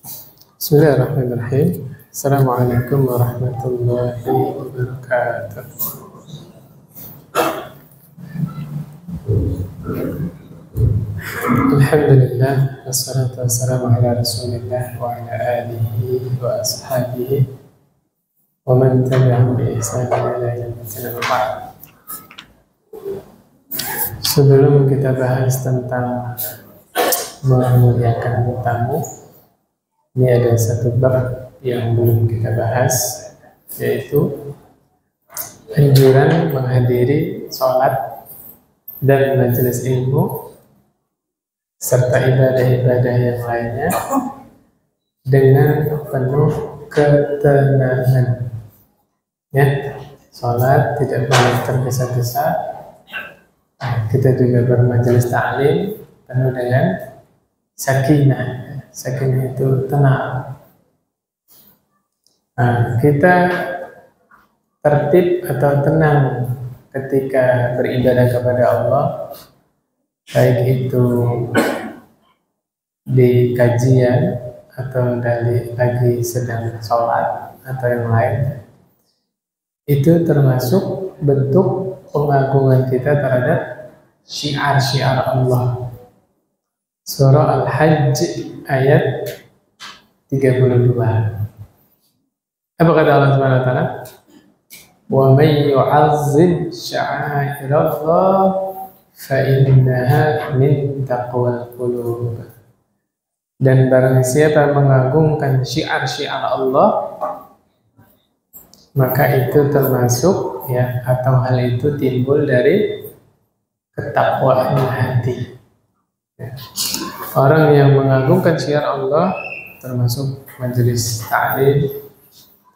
Bismillahirrahmanirrahim. Assalamualaikum warahmatullahi wabarakatuh. Alhamdulillah, wassalatu wassalamu ala rasulillah wa ala alihi wa ashabihi wa man tabi'ahum bi ihsan ila yaumil qiyamah. Sebelum kita bahas tentang memuliakan tamu, ini ada satu bab yang belum kita bahas, yaitu anjuran menghadiri sholat dan majelis ilmu serta ibadah-ibadah yang lainnya dengan penuh ketenangan. Ya, sholat tidak boleh tergesa-gesa. Kita juga bermajelis ta'lim penuh dengan sakinah. Sakinah itu tenang. Kita tertib atau tenang ketika beribadah kepada Allah, baik itu di kajian atau lagi sedang sholat atau yang lain. Itu termasuk bentuk pengagungan kita terhadap syiar-syiar Allah. Surah Al-Hajj ayat 32. Apa kata Allah Subhanahu wa taala? Wa may yu'azzim sya'airallah fa innaha min taqwal qulub. Dan barang siapa mengagungkan syiar-syiar Allah, maka itu termasuk atau hal itu timbul dari ketakwaan hati. Orang yang mengagungkan syiar Allah, termasuk majelis ta'lim,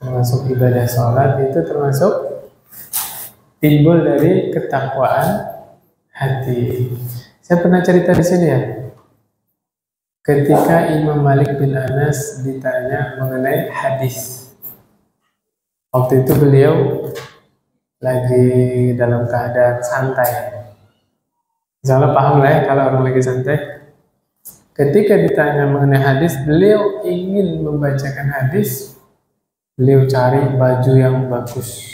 termasuk ibadah sholat, itu termasuk timbul dari ketakwaan hati. Saya pernah cerita di sini ya, ketika Imam Malik bin Anas ditanya mengenai hadis. Waktu itu beliau lagi dalam keadaan santai. Insyaallah paham lah ya kalau orang lagi santai. Ketika ditanya mengenai hadis, beliau ingin membacakan hadis. Beliau cari baju yang bagus.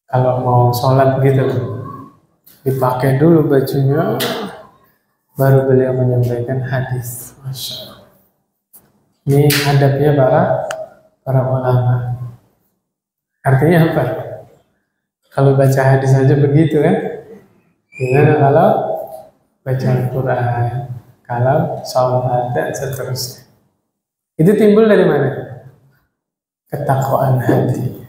Kalau mau sholat gitu, dipakai dulu bajunya, baru beliau menyampaikan hadis. Masya Allah. Ini adabnya para ulama. Artinya apa? Kalau baca hadis saja begitu kan? Gimana kalau baca Al-Quran, kalau sholat dan seterusnya? Itu timbul dari mana? Ketakwaan hati.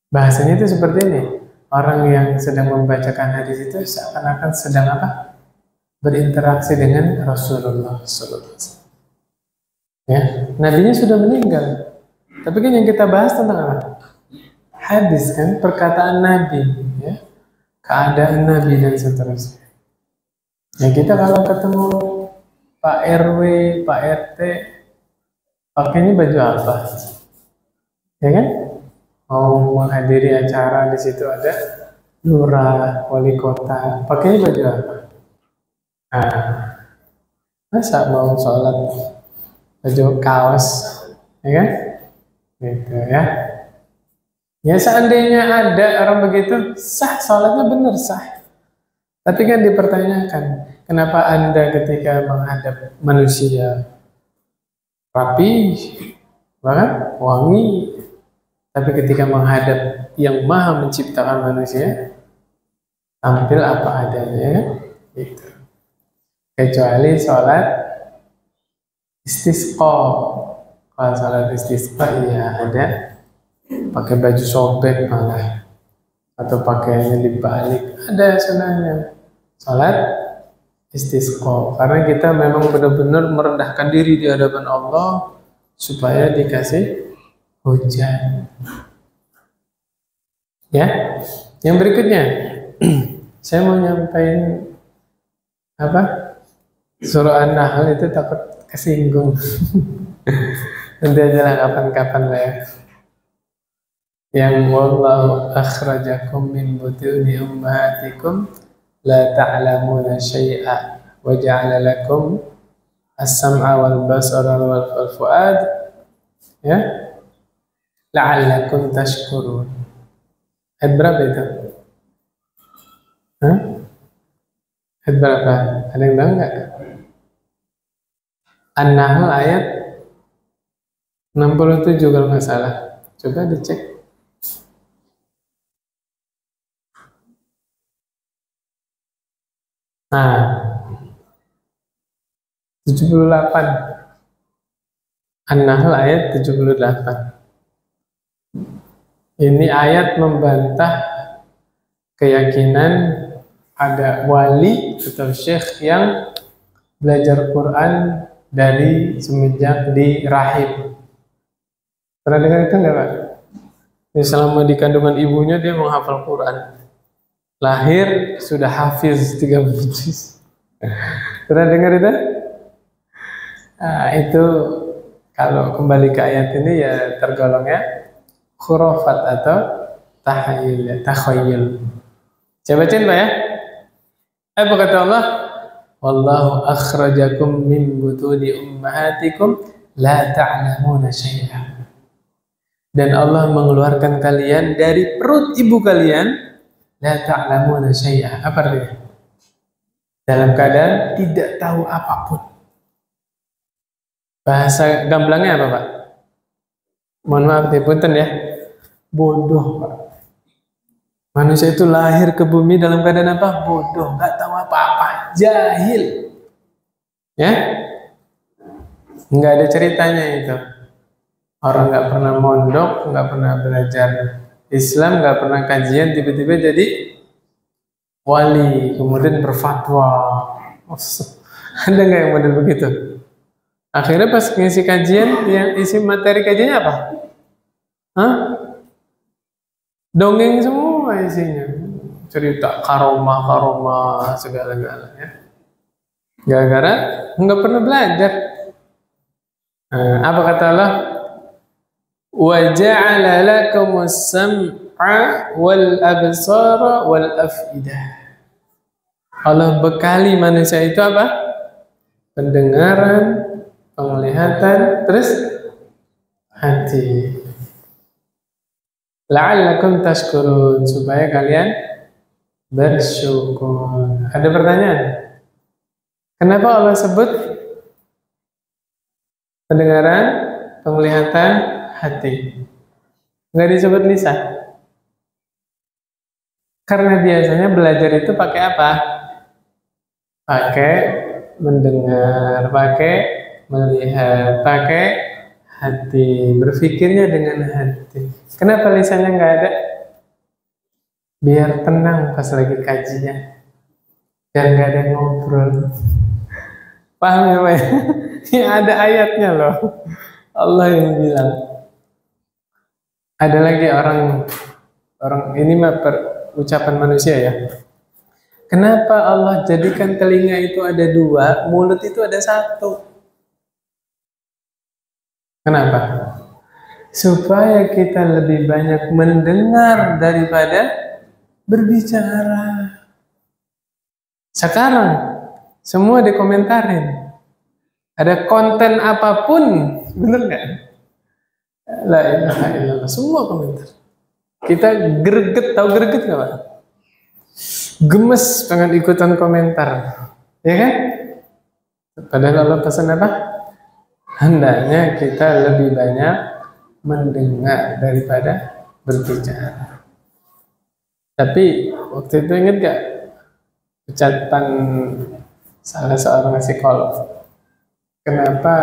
Bahasanya itu seperti ini. Orang yang sedang membacakan hadis itu seakan-akan sedang apa? Berinteraksi dengan Rasulullah SAW. Ya, nabinya sudah meninggal. Tapi kan yang kita bahas tentang apa? Hadis kan, perkataan Nabi, ya, keadaan Nabi dan seterusnya. Ya kita kalau ketemu Pak RW, Pak RT, pakainya baju apa? Ya kan? Mau menghadiri acara, di situ ada lurah, wali kota, pakainya baju apa? Masa mau sholat baju kaos, ya kan? Gitu ya. Ya seandainya ada orang begitu, sah, sholatnya benar sah. Tapi kan dipertanyakan, kenapa Anda ketika menghadap manusia rapi, bahkan wangi, tapi ketika menghadap yang maha menciptakan manusia, tampil apa adanya, gitu. Kecuali sholat istisqa. Kalau sholat istisqa ya ada pakai baju sobek malah, atau pakaiannya dibalik, ada sunahnya sholat istisqa, karena kita memang benar-benar merendahkan diri di hadapan Allah supaya dikasih hujan. Ya, yang berikutnya saya mau nyampaikan apa? Surah An-Nahl itu takut kesinggung. Nanti aja lah kapan-kapan lah ya. Yang wallahu akhrajakum min butuni ummahatikum la ta'lamuna syai'a wa ja'ala lakum as-sam'a wal basara wal fuad, ya, la'allakum tashkurun. Ayat berapa itu? Hah? Ayat berapa? Ada yang tahu nggak? An-Nahl ayat 67 kalau nggak salah. Coba dicek. Nah, 78. An-Nahl ayat 78. Ini ayat membantah keyakinan ada wali atau syekh yang belajar Quran dari semenjak di rahim. Pernah dengar itu enggak, Pak? Jadi selama di kandungan ibunya dia menghafal Quran. Lahir sudah hafiz 30 juz. Pernah dengar itu? Nah, itu kalau kembali ke ayat ini ya tergolongnya khurafat atau takhayul. Coba bacain, Pak ya. Apa kata Allah? Wallahu akhrajakum min butuni ummahatikum la ta'lamuna syai'an. Dan Allah mengeluarkan kalian dari perut ibu kalian la ta'lamuna syai'an. Apa artinya? Dalam keadaan tidak tahu apapun. Bahasa gamblangnya apa, Pak? Mohon maaf nih, punten ya. Bodoh, Pak. Manusia itu lahir ke bumi dalam keadaan apa? Bodoh, nggak tahu apa-apa, jahil. Ya? Nggak ada ceritanya itu. Orang nggak pernah mondok, nggak pernah belajar Islam, nggak pernah kajian, tiba-tiba jadi wali, kemudian berfatwa. Ada nggak yang model begitu? Akhirnya pas ngisi kajian, yang isi materi kajiannya apa? Hah? Dongeng semua isinya. Cerita karomah segala-galanya. Gara-gara nggak pernah belajar. Apa kata Allah? Wa ja'ala lakumus sam'a wal absara wal afidah. Allah bekali manusia itu apa? Pendengaran, penglihatan, terus hati. La'allakum tashkurun, supaya kalian bersyukur. Ada pertanyaan? Kenapa Allah sebut pendengaran, penglihatan, hati? Nggak disebut lisan? Karena biasanya belajar itu pakai apa? Pakai mendengar, pakai melihat, pakai hati, berpikirnya dengan hati. Kenapa lisannya nggak ada? Biar tenang pas lagi kajian, biar nggak ada ngobrol. Paham ya, Pak? Ya, ada ayatnya loh. Allah yang bilang. Ada lagi orang ini mah ucapan manusia ya. Kenapa Allah jadikan telinga itu ada dua, mulut itu ada satu? Kenapa? Supaya kita lebih banyak mendengar daripada berbicara. Sekarang semua dikomentarin. Ada konten apapun, bener nggak? La ilaha illallah, semua komentar. Kita greget, tahu greget nggak, Pak? Gemes pengen ikutan komentar, ya kan? Padahal Allah pesan apa? Hendaknya kita lebih banyak mendengar daripada berbicara. Tapi waktu itu ingat gak ucapan salah seorang psikolog? Kenapa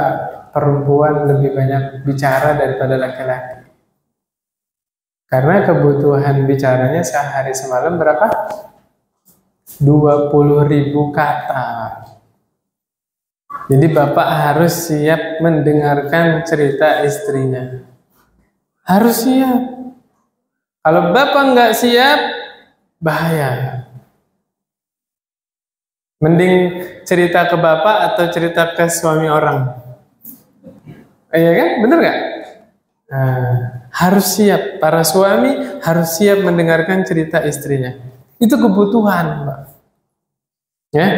perempuan lebih banyak bicara daripada laki-laki? Karena kebutuhan bicaranya sehari semalam berapa? 20.000 kata. Jadi bapak harus siap mendengarkan cerita istrinya. Harus siap. Kalau bapak nggak siap, bahaya. Mending cerita ke bapak atau cerita ke suami orang. Iya kan? Bener nggak? Nah, harus siap. Para suami harus siap mendengarkan cerita istrinya. Itu kebutuhan, Pak. Ya.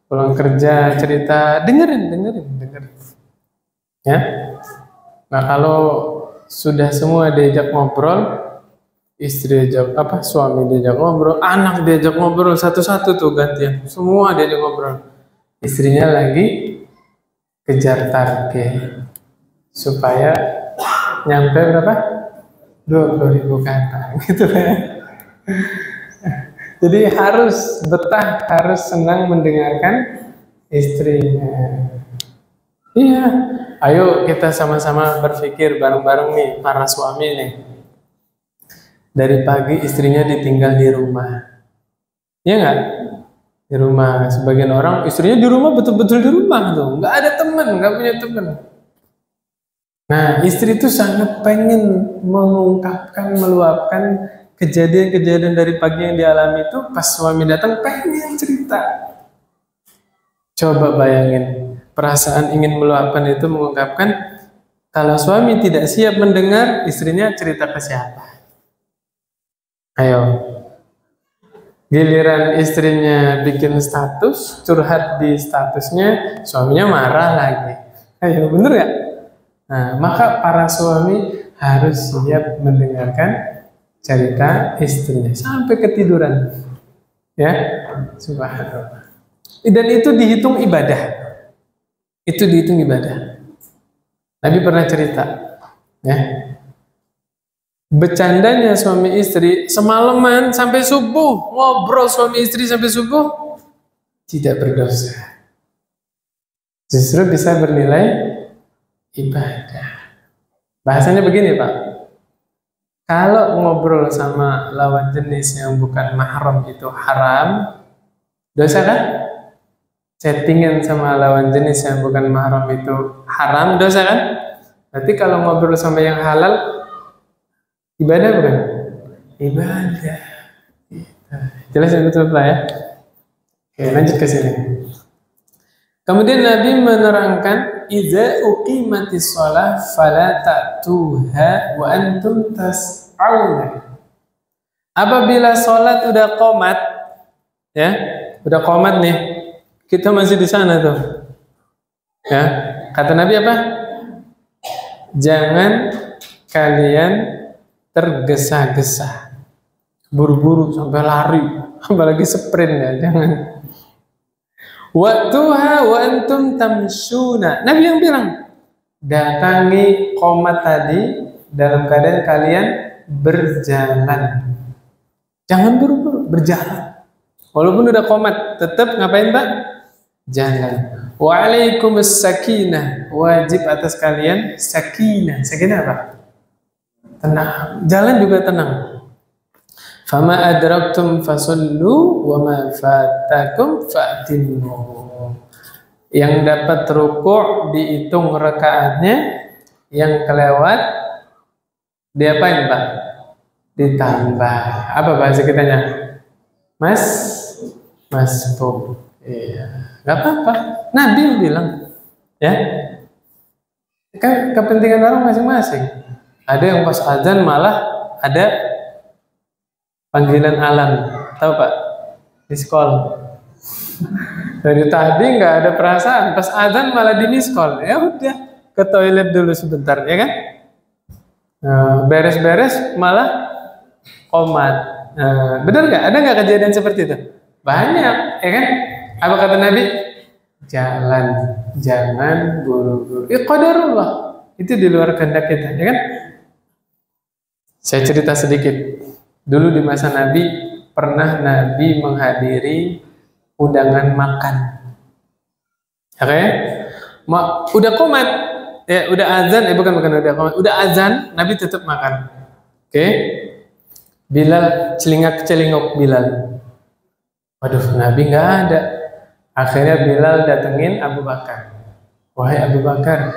pulang kerja cerita, dengerin. Ya. Nah, kalau sudah semua diajak ngobrol, istri diajak suami diajak ngobrol, anak diajak ngobrol, satu-satu tuh gantian, semua diajak ngobrol. Istrinya lagi kejar target supaya nyampe berapa? 20.000 kata gitu ya. Jadi harus betah, harus senang mendengarkan istrinya. Iya, ayo kita sama-sama berpikir bareng-bareng nih para suami nih. Dari pagi istrinya ditinggal di rumah. Iya nggak? Di rumah. Sebagian orang istrinya di rumah betul-betul di rumah tuh. Nggak ada teman, nggak punya teman. Nah, istri itu sangat pengen mengungkapkan, meluapkan kejadian-kejadian dari pagi yang dialami itu. Pas suami datang pengen cerita. Coba bayangin, perasaan ingin meluapkan itu mengungkapkan. Kalau suami tidak siap mendengar, istrinya cerita ke siapa? Ayo. Giliran istrinya bikin status, curhat di statusnya, suaminya marah lagi. Ayo, bener gak? Nah, maka para suami harus siap mendengarkan cerita istrinya sampai ketiduran. Ya, subhanallah. Dan itu dihitung ibadah. Itu dihitung ibadah. Nabi pernah cerita, ya. Bercandanya suami istri semalaman sampai subuh, ngobrol suami istri sampai subuh, tidak berdosa. Justru bisa bernilai ibadah. Bahasanya begini, Pak. Kalau ngobrol sama lawan jenis yang bukan mahram itu haram, dosa kan? Chattingan sama lawan jenis yang bukan mahram itu haram, dosa kan? Berarti kalau ngobrol sama yang halal, ibadah bukan? Ibadah. Jelas yang betul Pak ya? Oke, lanjut ke sini. Kemudian Nabi menerangkan, "Idza uqimatis shalah fala ta'tuha wa antum tas'auna." Apabila salat udah qomat, ya, udah qomat nih, kita masih di sana tuh. Ya, kata Nabi apa? Jangan kalian tergesa-gesa, buru-buru sampai lari, apalagi sprint ya, jangan. Waktuha wa antum tamshuna. Nabi yang bilang, datangi qomat tadi dalam keadaan kalian berjalan. Jangan buru-buru, berjalan. Walaupun udah qomat, tetap ngapain Pak? Jalan. Wa'alaikumus sakinah. Wajib atas kalian sakinah. Sakinah apa? Tenang. Jalan juga tenang. Fama adraktum fasallu wa ma fatakum fa'timmu. Yang dapat rukuk dihitung rakaatnya, yang kelewat diapain Pak? Ditambah. Apa bahasa kitanya? Masbuk. Iya. Gak apa-apa. Nabi bilang, ya. Kan kepentingan orang masing-masing. Ada yang pas azan malah ada panggilan alam, tahu Pak? Di sekolah. Dari tadi nggak ada perasaan, pas azan malah di miskol. Ya udah, ke toilet dulu sebentar, ya kan? Beres-beres malah qomat. Benar nggak? Ada nggak kejadian seperti itu? Banyak, ya kan? Apa kata Nabi? Jalan, jangan buru-buru. Qadarullah. Itu di luar kehendak kita, ya kan? Saya cerita sedikit. Dulu di masa Nabi, pernah Nabi menghadiri undangan makan. Oke? Udah qomat, ya udah azan, bukan udah qomat, udah azan, Nabi tetap makan. Oke? Bilal celingak-celingok Bilal. Waduh, Nabi nggak ada. Akhirnya Bilal datengin Abu Bakar. Wahai Abu Bakar,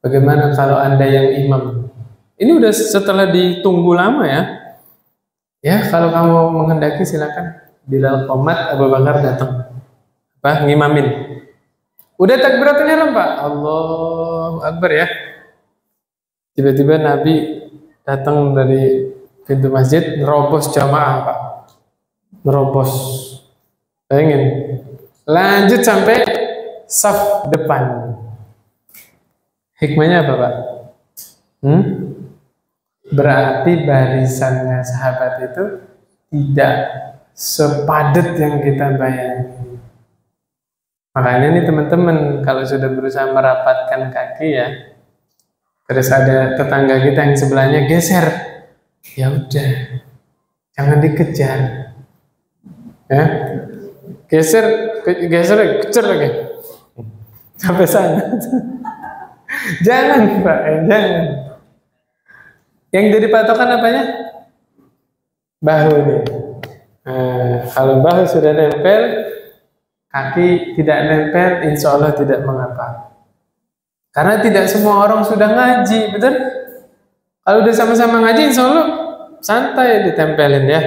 bagaimana kalau Anda yang imam? Ini udah setelah ditunggu lama ya. Ya, kalau kamu menghendaki silakan. Bilal qomat, Abu Bakar datang. Ngimamin. Udah takbiratul ihram, Pak. Allahu Akbar ya. Tiba-tiba Nabi datang dari pintu masjid, nerobos jamaah, Pak. Nerobos. Bayangin. Lanjut sampai saf depan. Hikmahnya apa, Pak? Berarti barisannya sahabat itu tidak sepadat yang kita bayangkan. Makanya nih teman-teman, kalau sudah berusaha merapatkan kaki ya, terus ada tetangga kita yang sebelahnya geser, ya udah, jangan dikejar, ya, geser, kejar lagi, sampai sana. Jangan Pak, jangan. Yang jadi patokan apanya? Bahu nih. Nah, kalau bahu sudah nempel, kaki tidak nempel, insya Allah tidak mengapa. Karena tidak semua orang sudah ngaji, betul? Kalau udah sama-sama ngaji, insya Allah santai ditempelin ya.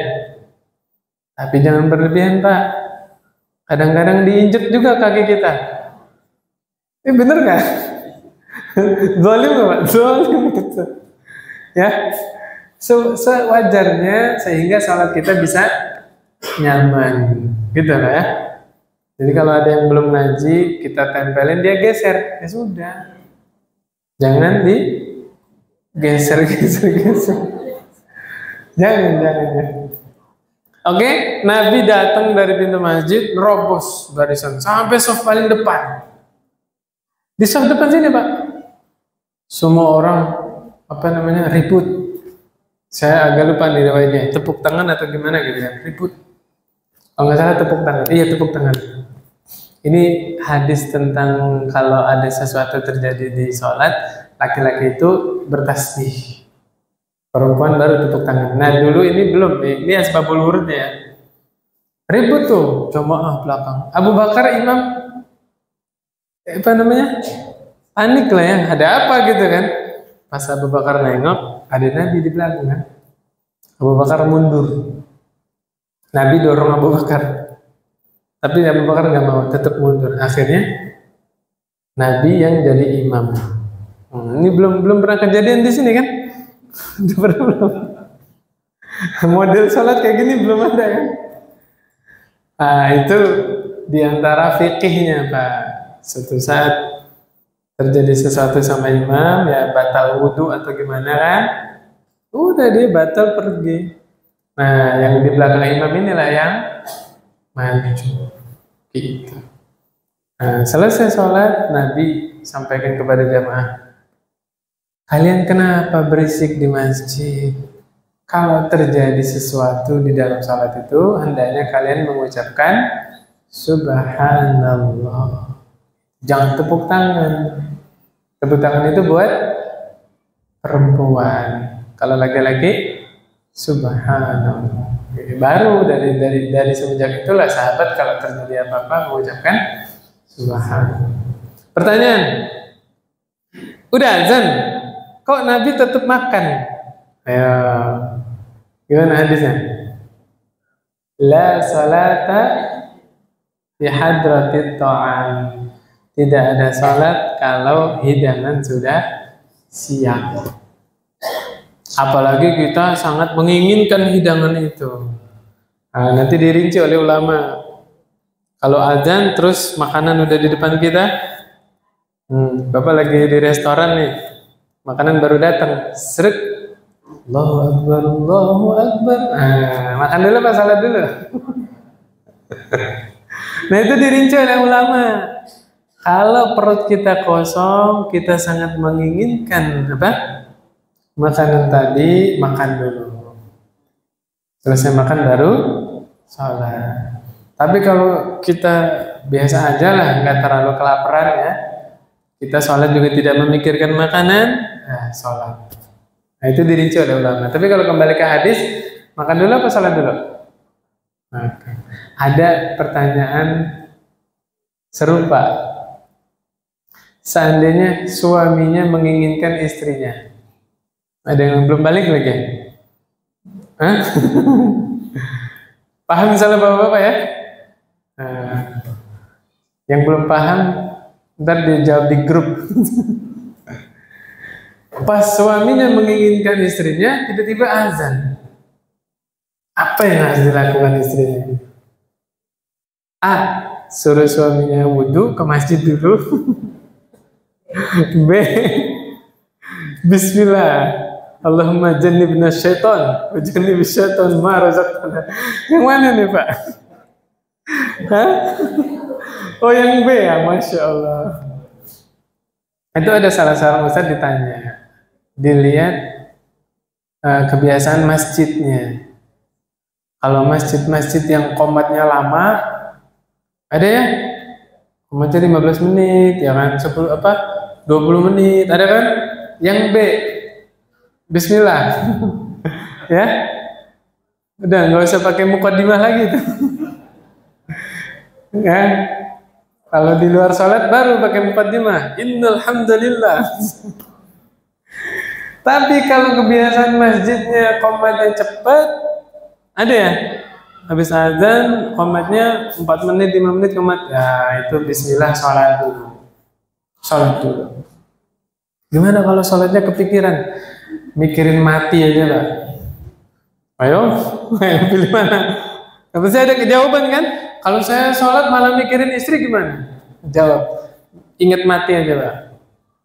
Tapi jangan berlebihan Pak. Kadang-kadang diinjek juga kaki kita. Ini bener nggak? Zalim nggak Pak? Zalim gitu. Ya, sewajarnya sehingga salat kita bisa nyaman, gitu lah ya. Jadi kalau ada yang belum ngaji, kita tempelin, dia geser, ya sudah. Jangan digeser. Jangan. Oke, Nabi datang dari pintu masjid, nerobos barisan sampai saf paling depan. Di saf depan sini Pak, semua orang ribut. Saya agak lupa nih riwayatnya, tepuk tangan atau gimana gitu ya, ribut. Kalau nggak salah tepuk tangan, iya tepuk tangan. Ini hadis tentang kalau ada sesuatu terjadi di sholat, laki-laki itu bertasbih, perempuan baru tepuk tangan. Nah dulu ini belum, ini asbabul wurudnya ya. Ribut tuh, jamaah belakang. Abu Bakar imam, panik lah ya, ada apa gitu kan. Pas Abu Bakar nengok, ada Nabi di belakang kan. Abu Bakar mundur. Nabi dorong Abu Bakar. Tapi Abu Bakar nggak mau, tetap mundur. Akhirnya Nabi yang jadi imam. Ini belum pernah kejadian di sini kan? Belum. Model sholat kayak gini belum ada kan? Nah, itu diantara fikihnya Pak. Suatu saat terjadi sesuatu sama imam, ya batal wudhu atau gimana kan? Udah dia batal pergi. Nah, yang di belakang imam inilah yang maju. Gitu. Nah, selesai sholat, Nabi sampaikan kepada jamaah, kalian kenapa berisik di masjid? Kalau terjadi sesuatu di dalam sholat itu, hendaknya kalian mengucapkan Subhanallah. Jangan tepuk tangan. Tepuk tangan itu buat perempuan. Kalau laki-laki, Subhanallah. Baru dari semenjak itulah sahabat kalau terjadi apa-apa mengucapkan Subhanallah. Pertanyaan, udah azan, kok Nabi tetap makan? Ayo, gimana hadisnya? La salata fi hadratit ta'am. Tidak ada salat kalau hidangan sudah siap. Apalagi kita sangat menginginkan hidangan itu. Nah, nanti dirinci oleh ulama. Kalau azan terus makanan udah di depan kita, Bapak lagi di restoran nih, makanan baru datang, seret, Allahu Akbar, Allahu Akbar. Nah, makan dulu apa salat dulu? Nah itu dirinci oleh ulama. Kalau perut kita kosong, kita sangat menginginkan makanan tadi, makan dulu. Selesai makan baru sholat. Tapi kalau kita biasa aja lah, nggak terlalu kelaparan ya, kita sholat juga tidak memikirkan makanan, sholat. Nah itu dirinci oleh ulama. Tapi kalau kembali ke hadis, makan dulu apa sholat dulu? Makan. Ada pertanyaan serupa. Seandainya suaminya menginginkan istrinya, ada yang belum balik lagi? Hah? Paham misalnya bapak-bapak ya? Nah, yang belum paham, ntar dijawab di grup. Pas suaminya menginginkan istrinya, tiba-tiba azan. Apa yang harus dilakukan istrinya? A. suruh suaminya wudhu ke masjid dulu. B, Bismillah, Allahumma jannibna syaitan wa jannibis syaitan ma razaqtana. Yang mana nih Pak? Hah? Oh yang B ya, Masya Allah. Itu ada salah seorang ustadz ditanya, dilihat kebiasaan masjidnya. Kalau masjid-masjid yang qomatnya lama, ada ya, qomatnya 15 menit, ya kan, 20 menit, ada kan? Yang B, Bismillah, ya, udah nggak usah pakai muqaddimah lagi tuh, ya. Kalau di luar sholat baru pakai muqaddimah, Innal hamdalillah. Tapi kalau kebiasaan masjidnya qomatnya cepat, ada ya? Habis azan qomatnya 4 menit, 5 menit qomat. Ya itu bismillah, sholat dulu. Sholat dulu. Gimana kalau sholatnya kepikiran? Mikirin mati aja Pak. Ayo pilih mana? Tapi saya ada jawaban kan? Kalau saya sholat malah mikirin istri gimana? Jawab, ingat mati aja Pak.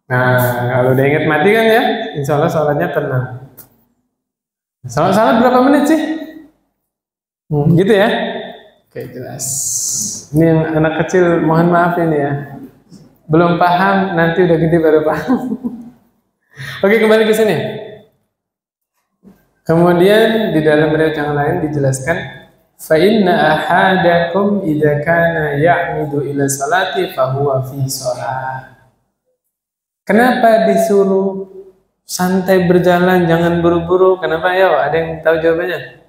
Nah kalau udah ingat mati kan ya, insya Allah sholatnya tenang. Sholat berapa menit sih? Gitu ya? Oke, jelas. Ini yang anak kecil, mohon maaf ini ya. Belum paham, nanti udah gede baru paham. Oke, kembali ke sini. Kemudian di dalam riwayat yang lain dijelaskan, fa inna ahadakum idza kana ya'midu ila salati fa huwa fi shalah. Kenapa disuruh santai berjalan, jangan buru-buru? Kenapa ya? Ada yang tahu jawabannya?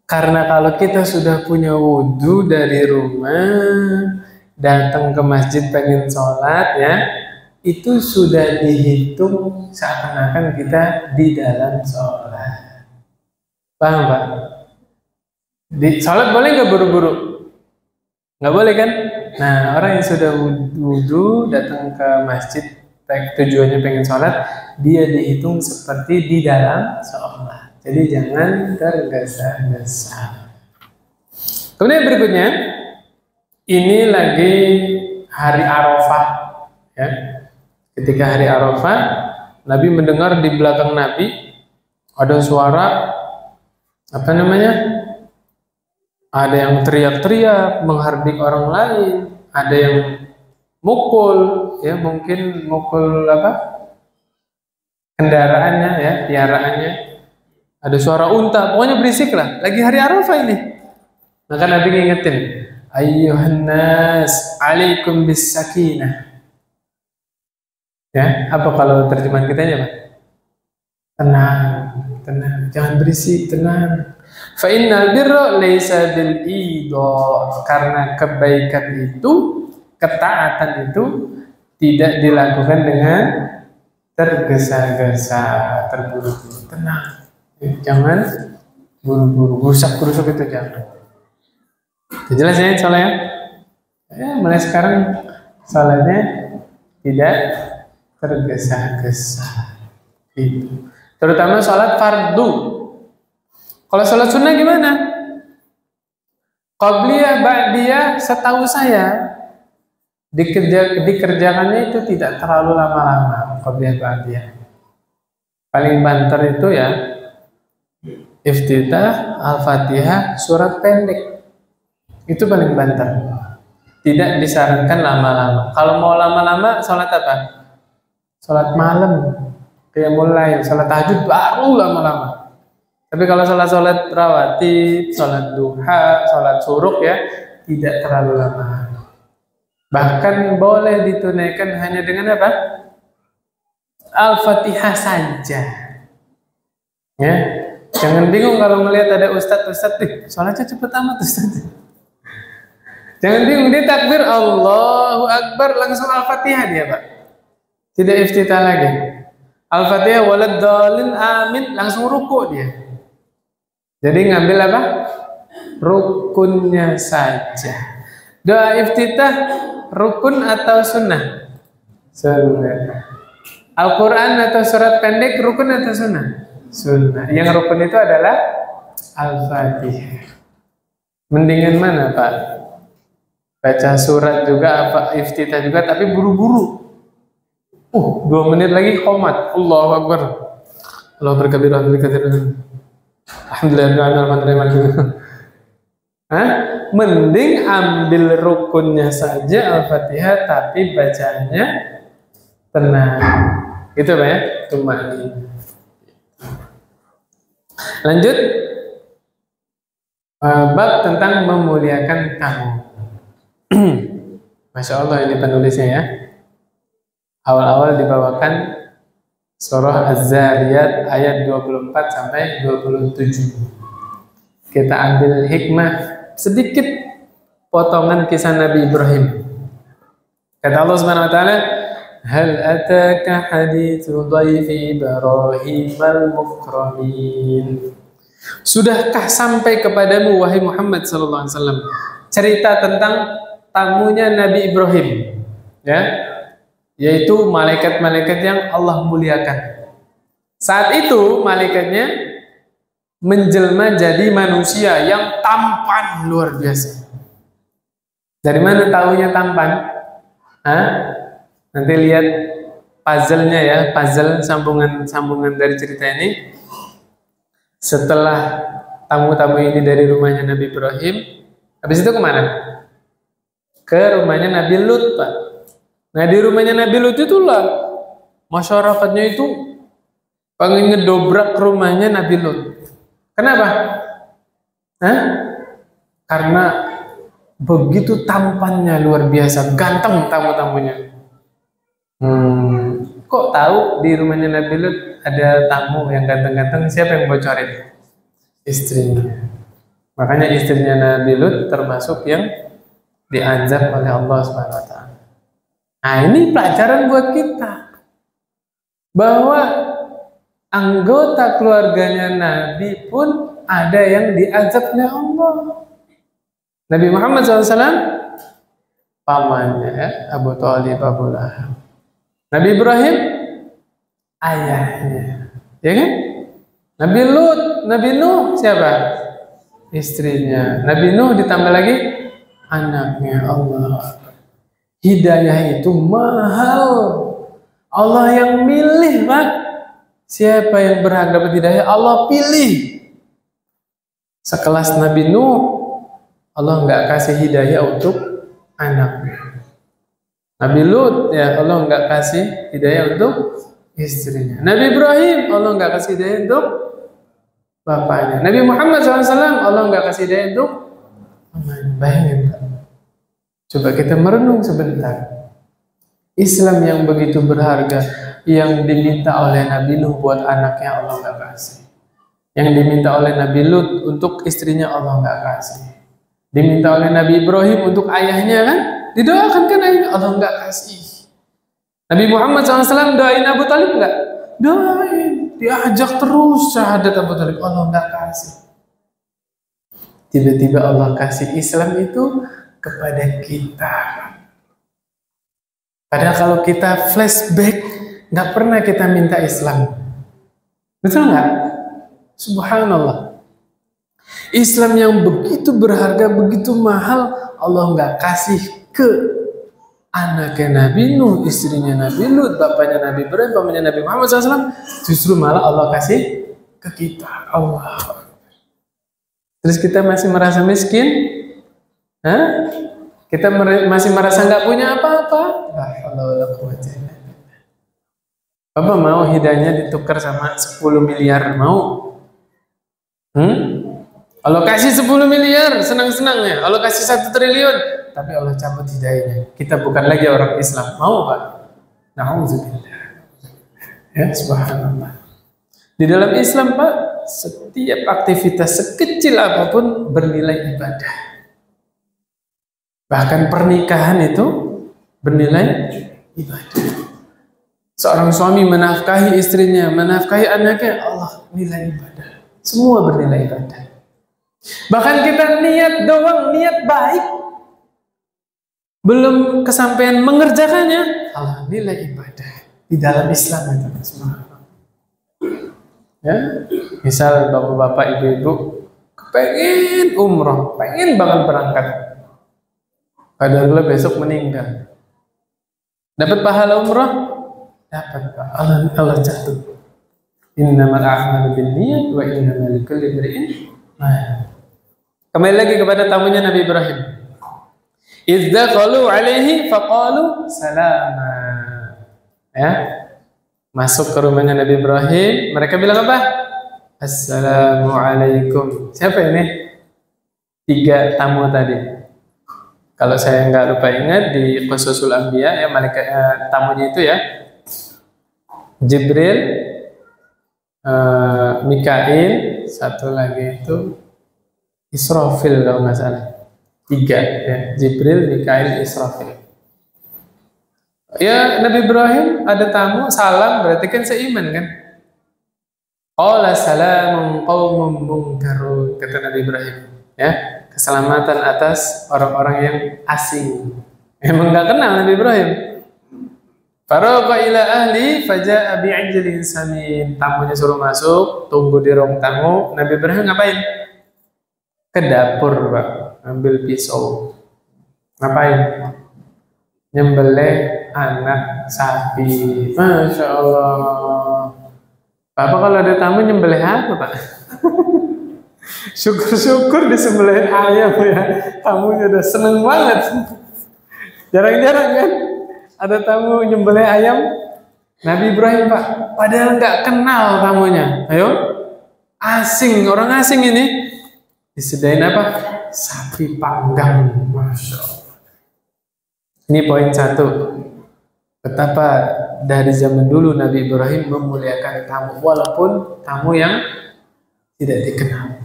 Karena kalau kita sudah punya wudhu dari rumah, datang ke masjid pengen sholat ya, itu sudah dihitung seakan-akan kita di dalam sholat. Paham Pak? Di sholat boleh nggak buru-buru? Nggak boleh kan? Nah orang yang sudah wudhu datang ke masjid tujuannya pengen sholat, dia dihitung seperti di dalam sholat. Jadi jangan tergesa-gesa. Kemudian berikutnya, ini lagi hari Arafah, ya. Ketika hari Arafah, Nabi mendengar di belakang Nabi ada suara apa namanya? Ada yang teriak-teriak, menghardik orang lain, ada yang mukul, ya mungkin mukul apa? Kendaraannya, ya, piaraannya. Ada suara unta, pokoknya berisik lah. Lagi hari Arafah ini. Maka Nabi ngingetin, ayyuhan nas, alaikum bis sakinah. Ya, apa kalau terjemahan kitanya Pak? Tenang, tenang, jangan berisik, tenang. Fa innal birra laisa bil idha, karena kebaikan itu, ketaatan itu tidak dilakukan dengan tergesa-gesa, terburu-buru. Tenang. Jangan buru-buru, gusak-gusuk itu jangan. Jelas ya soalnya ya? Ya, mulai sekarang soalnya tidak tergesa-gesa. Itu. Terutama sholat fardu. Kalau sholat sunnah gimana? Qabliyah, ba'diyah, setahu saya dikerjakannya itu tidak terlalu lama-lama. Qabliyah, ba'diyah. Paling banter itu ya Iftitah, Al-Fatihah, surat pendek. Itu paling banter. Tidak disarankan lama-lama. Kalau mau lama-lama, sholat apa? Sholat malam. Kayak mulai, sholat tahajud baru lama-lama. Tapi kalau sholat-sholat rawatib, sholat duha, sholat suruk ya, tidak terlalu lama. Bahkan boleh ditunaikan hanya dengan apa? Al-Fatihah saja. Ya. Jangan bingung kalau melihat ada ustadz, sholatnya cepet amat ustadz. Jangan bingung, dia takbir Allahu Akbar langsung Al-Fatihah dia Pak. Tidak iftitah lagi. Al-Fatihah waladdallin amin langsung ruku dia. Jadi ngambil apa? Rukunnya saja. Doa iftitah rukun atau sunnah? Sunnah. Al-Quran atau surat pendek rukun atau sunnah? Sunnah. Yang rukun itu adalah Al-Fatihah. Mendingan mana Pak? baca surat juga, apa iftitah juga, tapi buru-buru. 2 menit lagi qomat. Allahu Akbar. Allah berkabir, alhamdulillah. Mending ambil rukunnya saja Al-Fatihah, tapi bacanya tenang. Gitu Pak ya, tumani. Lanjut. Bab tentang memuliakan tamu. Masya Allah ini penulisnya ya. Awal-awal dibawakan surah Az-Zariyat ayat 24 sampai 27. Kita ambil hikmah sedikit, potongan kisah Nabi Ibrahim. Kata Allah Subhanahu wa taala, "Hal ataka haditsu dhaifi Ibrahim al-mukramin." Sudahkah sampai kepadamu wahai Muhammad sallallahu alaihi wasallam cerita tentang tamunya Nabi Ibrahim, ya, yaitu malaikat-malaikat yang Allah muliakan. Saat itu malaikatnya menjelma jadi manusia yang tampan luar biasa. Dari mana tahunya tampan? Nanti lihat puzzle-nya ya, puzzle sambungan dari cerita ini. Setelah tamu-tamu ini dari rumahnya Nabi Ibrahim, habis itu kemana? Ke rumahnya Nabi Lut, Pak. Nah, di rumahnya Nabi Lut itulah masyarakatnya itu pengen ngedobrak rumahnya Nabi Lut. Kenapa? Karena begitu tampannya luar biasa, ganteng tamu-tamunya. Kok tahu di rumahnya Nabi Lut ada tamu yang ganteng-ganteng? Siapa yang bocorin? Istrinya. Makanya istrinya Nabi Lut termasuk yang diazab oleh Allah Subhanahu wa taala. Nah, ini pelajaran buat kita bahwa anggota keluarganya Nabi pun ada yang diazab oleh Allah. Nabi Muhammad SAW pamannya ya, Abu Thalib, Abu Lahab. Nabi Ibrahim ayahnya, ya kan? Nabi Lut, Nabi Nuh siapa? Istrinya. Nabi Nuh ditambah lagi anaknya. Allah. Hidayah itu mahal. Allah yang milih, Pak. Siapa yang berhak dapat hidayah? Allah pilih. Sekelas Nabi Nuh, Allah nggak kasih hidayah untuk anaknya. Nabi Lut, ya Allah nggak kasih hidayah untuk istrinya. Nabi Ibrahim, Allah nggak kasih hidayah untuk bapaknya. Nabi Muhammad SAW, Allah nggak kasih hidayah untuk mamanya. Bayangin, Pak. Coba kita merenung sebentar. Islam yang begitu berharga, yang diminta oleh Nabi Nuh buat anaknya, Allah nggak kasih. Yang diminta oleh Nabi Lut untuk istrinya, Allah nggak kasih. Diminta oleh Nabi Ibrahim untuk ayahnya, kan? Didoakan kan ayahnya, Allah nggak kasih. Nabi Muhammad SAW doain Abu Thalib nggak? Doain. Diajak terus syahadat Abu Thalib, Allah nggak kasih. Tiba-tiba Allah kasih Islam itu kepada kita. Padahal kalau kita flashback, nggak pernah kita minta Islam. Betul nggak? Subhanallah. Islam yang begitu berharga, begitu mahal, Allah nggak kasih ke anaknya Nabi Nuh, istrinya Nabi Lut, bapaknya Nabi Ibrahim, pamannya Nabi Muhammad SAW. Justru malah Allah kasih ke kita. Allah. Terus kita masih merasa miskin? Kita masih merasa nggak punya apa-apa? Bapak mau hidayahnya ditukar sama 10 miliar? Mau? Allah kasih 10 miliar, senang-senangnya. Allah kasih 1 triliun, tapi Allah cabut hidayahnya. Kita bukan lagi orang Islam. Mau, Pak? Na'udzubillah. Ya, subhanallah. Di dalam Islam, Pak, setiap aktivitas sekecil apapun bernilai ibadah. Bahkan pernikahan itu bernilai ibadah. Seorang suami menafkahi istrinya, menafkahi anaknya, Allah nilai ibadah. Semua bernilai ibadah. Bahkan kita niat doang, niat baik, belum kesampaian mengerjakannya, Allah nilai ibadah di dalam Islam itu. Ya, misal bapak-bapak, ibu-ibu kepengen umroh, pengen banget berangkat. Qadarullah besok meninggal. Dapat pahala umrah? Dapat, Pak. Allah catat. Innamal a'malu binniyat wa innamal likulli imri'in ma nawa. Kembali lagi kepada tamunya Nabi Ibrahim. Idza qalu alaihi faqalu salama. Ya. Masuk ke rumahnya Nabi Ibrahim, mereka bilang apa? Assalamualaikum. Siapa ini? 3 tamu tadi. Kalau saya nggak lupa ingat di Qasasul Anbiya ya, malaikat tamunya itu ya Jibril, Mikail, satu lagi itu Israfil kalau nggak salah. 3 ya, Jibril, Mikail, Israfil. Ya Nabi Ibrahim ada tamu, salam berarti kan seiman kan? Qala salamun qaumun munkarun, kata Nabi Ibrahim. Ya, keselamatan atas orang-orang yang asing. Emang nggak kenal Nabi Ibrahim. Faraqa ila ahli faja'a bi'ijlin samin. Tamunya suruh masuk, tunggu di ruang tamu. Nabi Ibrahim ngapain? Ke dapur, Pak. Ambil pisau. Ngapain? Nyembelih anak sapi. Masya Allah. Bapak kalau ada tamu nyembelih apa, Pak? Syukur-syukur disembelih ayam ya. Tamunya udah seneng banget. Jarang-jarang kan ada tamu nyembelih ayam. Nabi Ibrahim, Pak, padahal nggak kenal tamunya. Ayo, asing, orang asing ini disediain apa? Sapi panggang. Masya Allah. Ini poin 1. Betapa dari zaman dulu Nabi Ibrahim memuliakan tamu walaupun tamu yang tidak dikenal.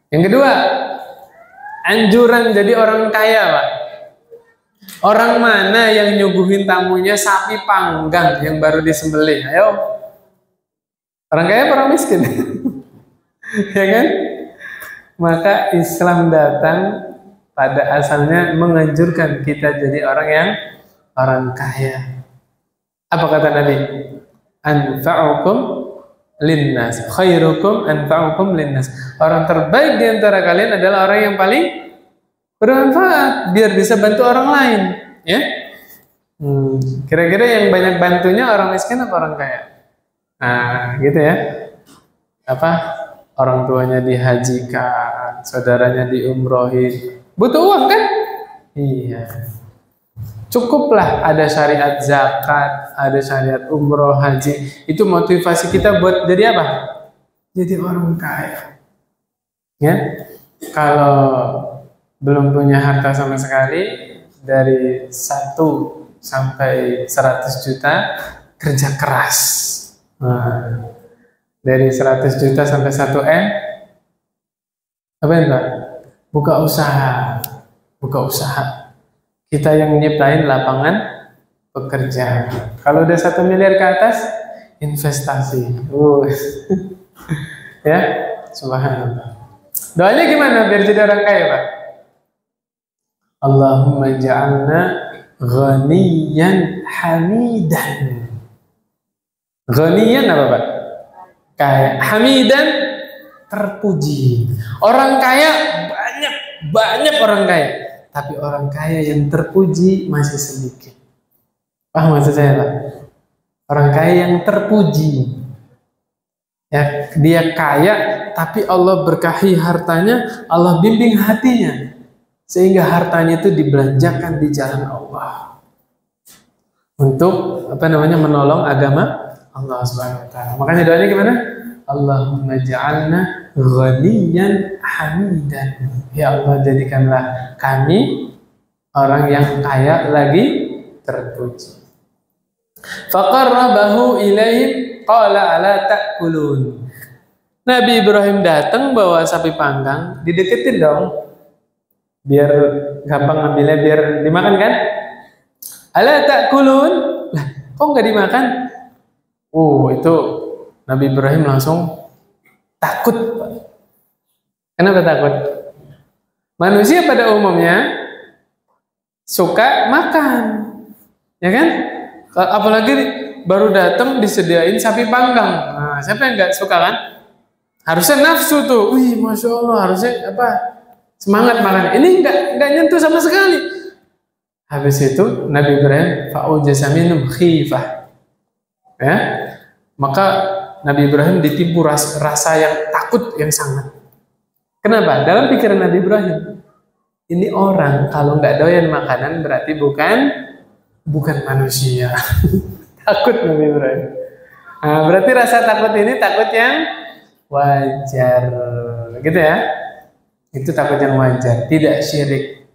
Yang kedua, anjuran jadi orang kaya, Pak. Orang mana yang nyuguhin tamunya sapi panggang yang baru disembelih? Ayo. Orang kaya apa orang miskin? Ya kan? Maka Islam datang pada asalnya menganjurkan kita jadi orang kaya. Apa kata Nabi? Anfa'ukum linnas, khairukum anfa'ukum linnas. Orang terbaik di antara kalian adalah orang yang paling bermanfaat, biar bisa bantu orang lain, ya. Kira-kira yang banyak bantunya orang miskin apa orang kaya? Nah, gitu ya. Apa? Orang tuanya dihajikan, saudaranya diumrohin. Butuh uang kan? Iya. Cukuplah ada syariat zakat, ada syariat umroh, haji. Itu motivasi kita buat jadi apa? Jadi orang kaya. Ya. Kalau belum punya harta sama sekali, dari 1 sampai 100 juta kerja keras. Nah, dari 100 juta sampai 1 M apa ya, Pak? Buka usaha. Kita yang nyiptain lapangan pekerjaan. Kalau udah 1 miliar ke atas, investasi. Ya, subhanallah. Doanya gimana biar jadi orang kaya, Pak? Allahumma ja'alna ghaniyan hamidan. Ghaniyan apa, Pak? Kaya. Hamidan, terpuji. Orang kaya banyak orang kaya. Tapi orang kaya yang terpuji masih sedikit. Paham maksud saya, Pak? Orang kaya yang terpuji. Ya, dia kaya, tapi Allah berkahi hartanya, Allah bimbing hatinya. Sehingga hartanya itu dibelanjakan di jalan Allah. Untuk, menolong agama Allah Subhanahu wa Ta'ala. Makanya doanya gimana? Allahumma ja'alna ghaniyan hamidan. Ya Allah, jadikanlah kami orang yang kaya lagi terpuji. Faqarrabahu ilaihim qala ala ta'kulun. Nabi Ibrahim datang bawa sapi panggang, dideketin dong. Biar gampang ngambilnya, biar dimakan kan? Ala ta'kulun. Lah, kok nggak dimakan? Itu Nabi Ibrahim langsung takut. Kenapa takut? Manusia pada umumnya suka makan, ya kan? Apalagi baru datang disediain sapi panggang. Nah, siapa yang nggak suka kan? Harusnya nafsu tuh. Wih, masya Allah, harusnya semangat makan. Ini enggak nyentuh sama sekali. Habis itu Nabi Ibrahim fa'ujasa minhum khifah. Ya. Maka Nabi Ibrahim ditipu rasa yang takut yang sangat. Kenapa? Dalam pikiran Nabi Ibrahim, ini orang kalau nggak doyan makanan berarti bukan manusia. Takut Nabi Ibrahim. Nah, berarti rasa takut ini takut yang wajar, gitu ya? Itu takut yang wajar, tidak syirik.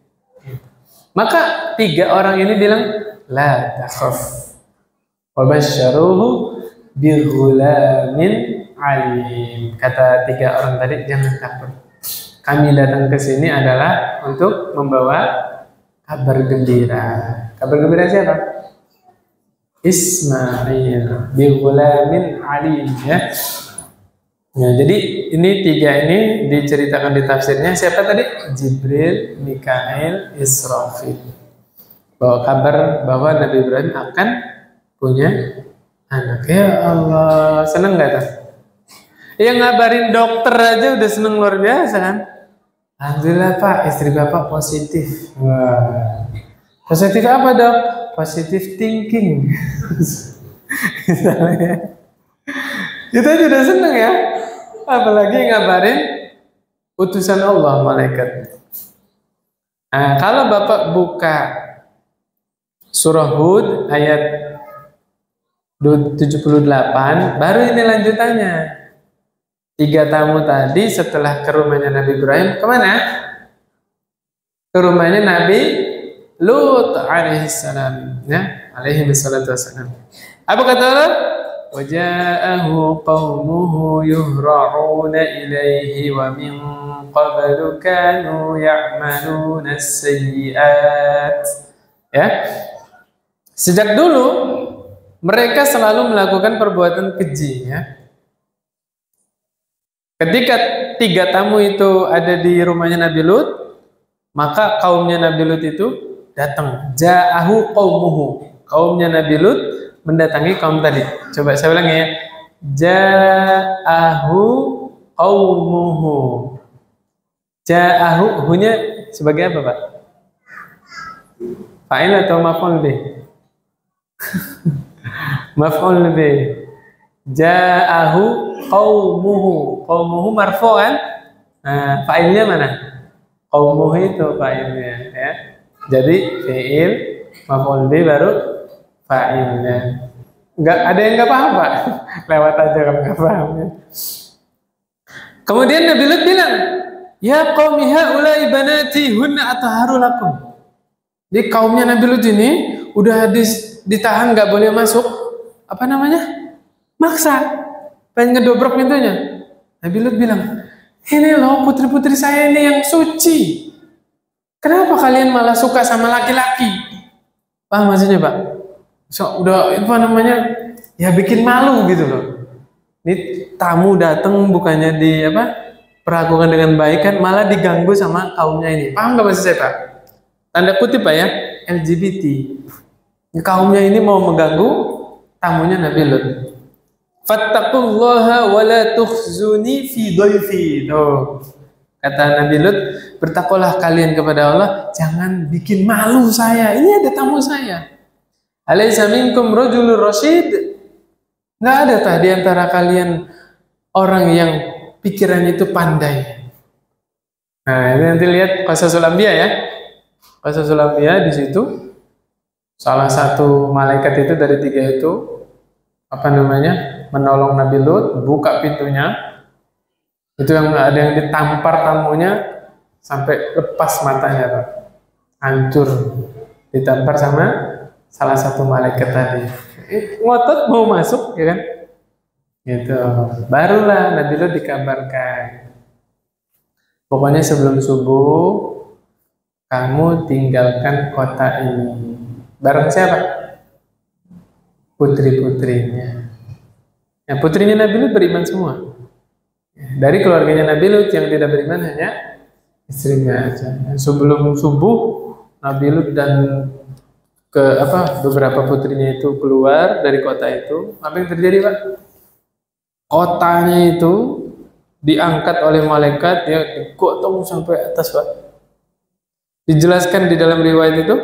Maka 3 orang ini bilang, la takhaf. Wa basyaruhu bighulamin alim. Kata 3 orang tadi, jangan takut. Kami datang ke sini adalah untuk membawa kabar gembira. Kabar gembira siapa? Ismail bighulamin alim, ya. Ya, jadi ini 3 ini diceritakan di tafsirnya. Siapa tadi? Jibril, Mikail, Israfil. Bawa kabar bahwa Nabi Ibrahim akan punya anak. Ya Allah, seneng nggak tuh? Yang ngabarin dokter aja udah seneng luar biasa kan? Alhamdulillah Pak, istri Bapak positif. Wah, positif apa dok? Positif thinking. Itu aja udah seneng ya. Apalagi ngabarin utusan Allah, malaikat. Nah, kalau Bapak buka surah Hud ayat 78, baru ini lanjutannya. 3 tamu tadi setelah ke rumahnya Nabi Ibrahim, kemana? Ke rumahnya Nabi Lut alaihissalam, ya, alaihi wassalatu wassalam. Apa kata Allah? Waja'ahu qaumuhu yuhra'una ilaihi wa min qablu kanu ya'maluna as-sayyi'at. Ya. Sejak dulu mereka selalu melakukan perbuatan keji, ya. Ketika 3 tamu itu ada di rumahnya Nabi Lut, maka kaumnya Nabi Lut itu datang. Ja'ahu qaumuhu. Kaumnya Nabi Lut mendatangi kaum tadi. Coba saya ulang ya. Ja'ahu qaumuhu. Ja'ahu, hunya sebagai apa, Pak? Fa'il atau maf'ul bih? Maf'ul bih. Ja'ahu qaumuhu. Qaumuhu marfu' kan? Nah, fa'ilnya mana? Qaumuhu itu fa'ilnya, ya. Jadi fi'il maf'ul bih baru fa'ilnya. Enggak ada yang enggak paham, Pak. Lewat aja kalau enggak paham, ya. Kemudian Nabi Lut bilang, "Ya qaumi haula'i banati hunna athaharu lakum." Di kaumnya Nabi Lut ini udah ditahan enggak boleh masuk. Apa namanya? Maksa. Pengen ngedobrak pintunya. Nabi Lut bilang, "Ini loh putri-putri saya ini yang suci. Kenapa kalian malah suka sama laki-laki?" Paham maksudnya, Pak? So, udah apa namanya, ya bikin malu gitu loh. Ini tamu datang bukannya perlakukan dengan baik kan, malah diganggu sama kaumnya ini. Paham nggak maksud saya, Pak? Tanda kutip, Pak, ya, LGBT. Kaumnya ini mau mengganggu tamunya Nabi Lut. Fattaqullaha wa la tukhzuni fi dhaifi. Tuh. Kata Nabi Lut, bertakwalah kalian kepada Allah, jangan bikin malu saya. Ini ada tamu saya. Alaysa minkum rajulur rasyid? Nggak ada tah di antara kalian orang yang pikirannya itu pandai. Nah, ini nanti lihat Qasasul Anbiya, ya. Qasasul Anbiya di situ salah satu malaikat itu dari 3 itu menolong Nabi Lut, buka pintunya. Itu yang ada yang ditampar tamunya sampai lepas matanya, Pak. Hancur. Ditampar sama salah satu malaikat tadi. Ngotot mau masuk, ya kan? Gitu. Barulah Nabi Lut dikabarkan. Pokoknya sebelum subuh kamu tinggalkan kota ini. Bareng siapa? Putri-putrinya. Ya, putrinya Nabi Lut beriman semua. Dari keluarganya Nabi Lut yang tidak beriman hanya istrinya aja. Sebelum subuh Nabi Lut dan beberapa putrinya itu keluar dari kota itu. Apa yang terjadi, Pak? Kotanya itu diangkat oleh malaikat, ya digotong sampai atas, Pak. Dijelaskan di dalam riwayat itu,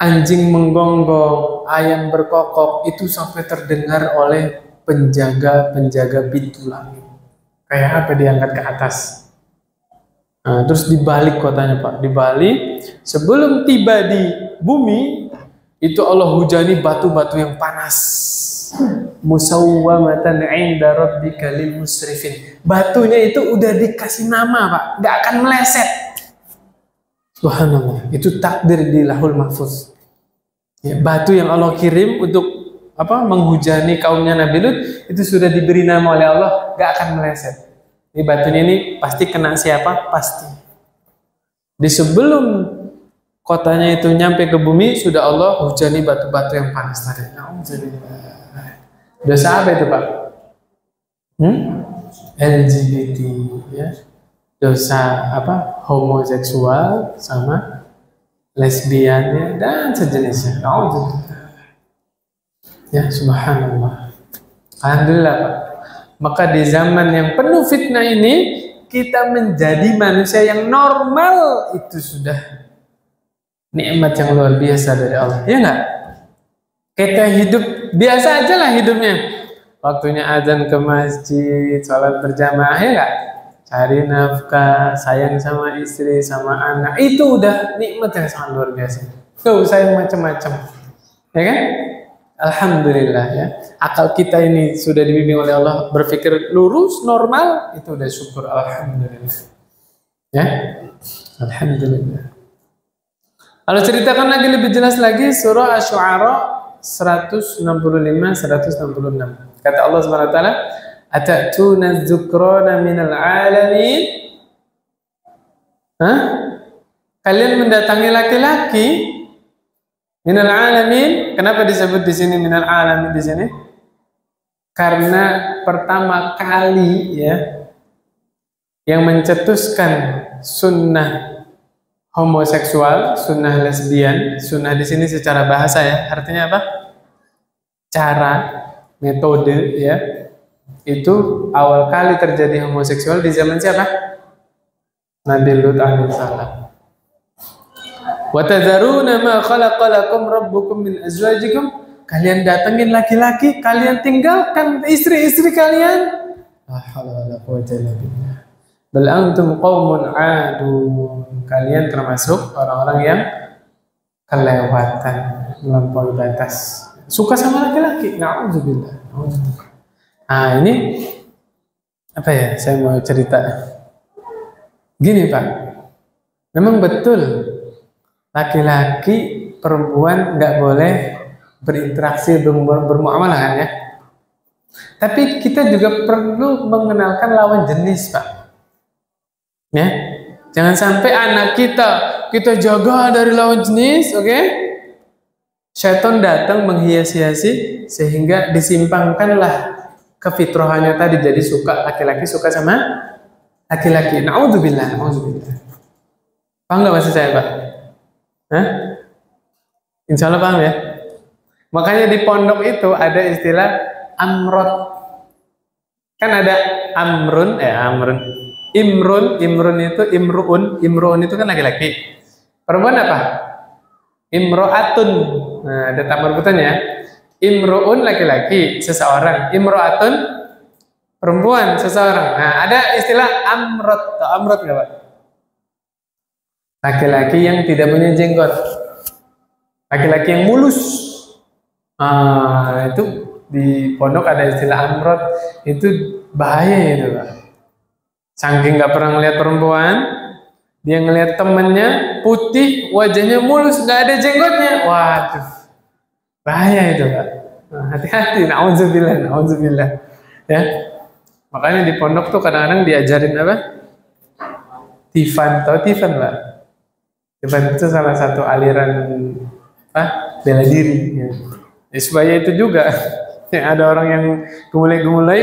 anjing menggonggong, ayam berkokok, itu sampai terdengar oleh penjaga-penjaga pintu langit. Kayak apa diangkat ke atas. Nah, terus dibalik kotanya, Pak. Dibalik, sebelum tiba di bumi, itu Allah hujani batu-batu yang panas. Musawwamatan 'inda rabbika lil musrifin. Batunya itu udah dikasih nama, Pak. Nggak akan meleset. Subhanallah. Itu takdir di Lahul Mahfuz. Ya, batu yang Allah kirim untuk menghujani kaumnya Nabi Lut itu sudah diberi nama oleh Allah, nggak akan meleset. Ini batunya ini pasti kena siapa? Pasti. Di sebelum kotanya itu nyampe ke bumi, sudah Allah hujani batu-batu yang panas tadi. Dosa apa itu, Pak? LGBT, ya. Dosa homoseksual sama lesbian, dan sejenisnya. Ya, subhanallah. Alhamdulillah, Pak. Maka di zaman yang penuh fitnah ini, kita menjadi manusia yang normal, itu sudah nikmat yang luar biasa dari Allah. Ya enggak? Kita hidup biasa aja lah hidupnya. Waktunya azan ke masjid, sholat berjamaah, ya enggak? Cari nafkah, sayang sama istri, sama anak, itu udah nikmat yang sangat luar biasa. Gak usah yang macam-macam. Ya kan? Alhamdulillah, ya. Akal kita ini sudah dibimbing oleh Allah berpikir lurus, normal, itu udah syukur. Alhamdulillah. Ya. Alhamdulillah. Kalau ceritakan lagi lebih jelas lagi, surah Asy-Syu'ara 165 166. Kata Allah Subhanahu wa taala, "Atatuna dzukrana minal alamin?" Kalian mendatangi laki-laki minal alamin. Kenapa disebut di sini minal alamin di sini? Karena pertama kali, ya, yang mencetuskan sunnah homoseksual, sunnah lesbian, sunnah di sini secara bahasa, ya, artinya apa? Cara, metode, ya. Itu awal kali terjadi homoseksual di zaman siapa? Nabi Lut alaihissalam. Wa tadharuna ma khalaqa lakum rabbukum min azwajikum. Kalian datengin laki-laki, kalian tinggalkan istri-istri kalian. La haula wala quwwata illa billah. Bal antum qaumun 'adun. Kalian termasuk orang-orang yang kelewatan, melampaui batas. Suka sama laki-laki. Na'udzubillah. Nah, ini apa ya? Saya mau cerita. Gini, Pak. Memang betul laki-laki, perempuan nggak boleh berinteraksi, bermuamalah, kan, ya. Tapi kita juga perlu mengenalkan lawan jenis, Pak. Ya, jangan sampai anak kita jaga dari lawan jenis, oke? Syaitan datang menghias-hiasi sehingga disimpangkanlah kefitrahannya tadi, jadi suka laki-laki suka sama laki-laki. Na'udzubillah, na'udzubillah. Paham nggak maksud saya, Pak? Insya Allah paham, ya. Makanya di pondok itu ada istilah amrot. Kan ada amrun, imrun itu imruun itu kan laki-laki. Perempuan apa? Imro'atun. Nah, ada tambah rebutannya. Imruun laki-laki, seseorang. Imro'atun perempuan, seseorang. Nah, ada istilah amrot. Amrot nggak, Pak? Laki-laki yang tidak punya jenggot, laki-laki yang mulus. Itu di pondok ada istilah amrot. Itu bahaya itu, Pak. Saking nggak pernah ngeliat perempuan, dia ngeliat temennya putih, wajahnya mulus, nggak ada jenggotnya. Waduh, bahaya itu, Pak. Hati-hati. Na'udzubillah, ya. Makanya di pondok tuh kadang-kadang diajarin apa? Tifan, tau Tifan, Pak? Tifan itu salah satu aliran bela diri, ya. Supaya itu juga ya, ada orang yang gemulai-gemulai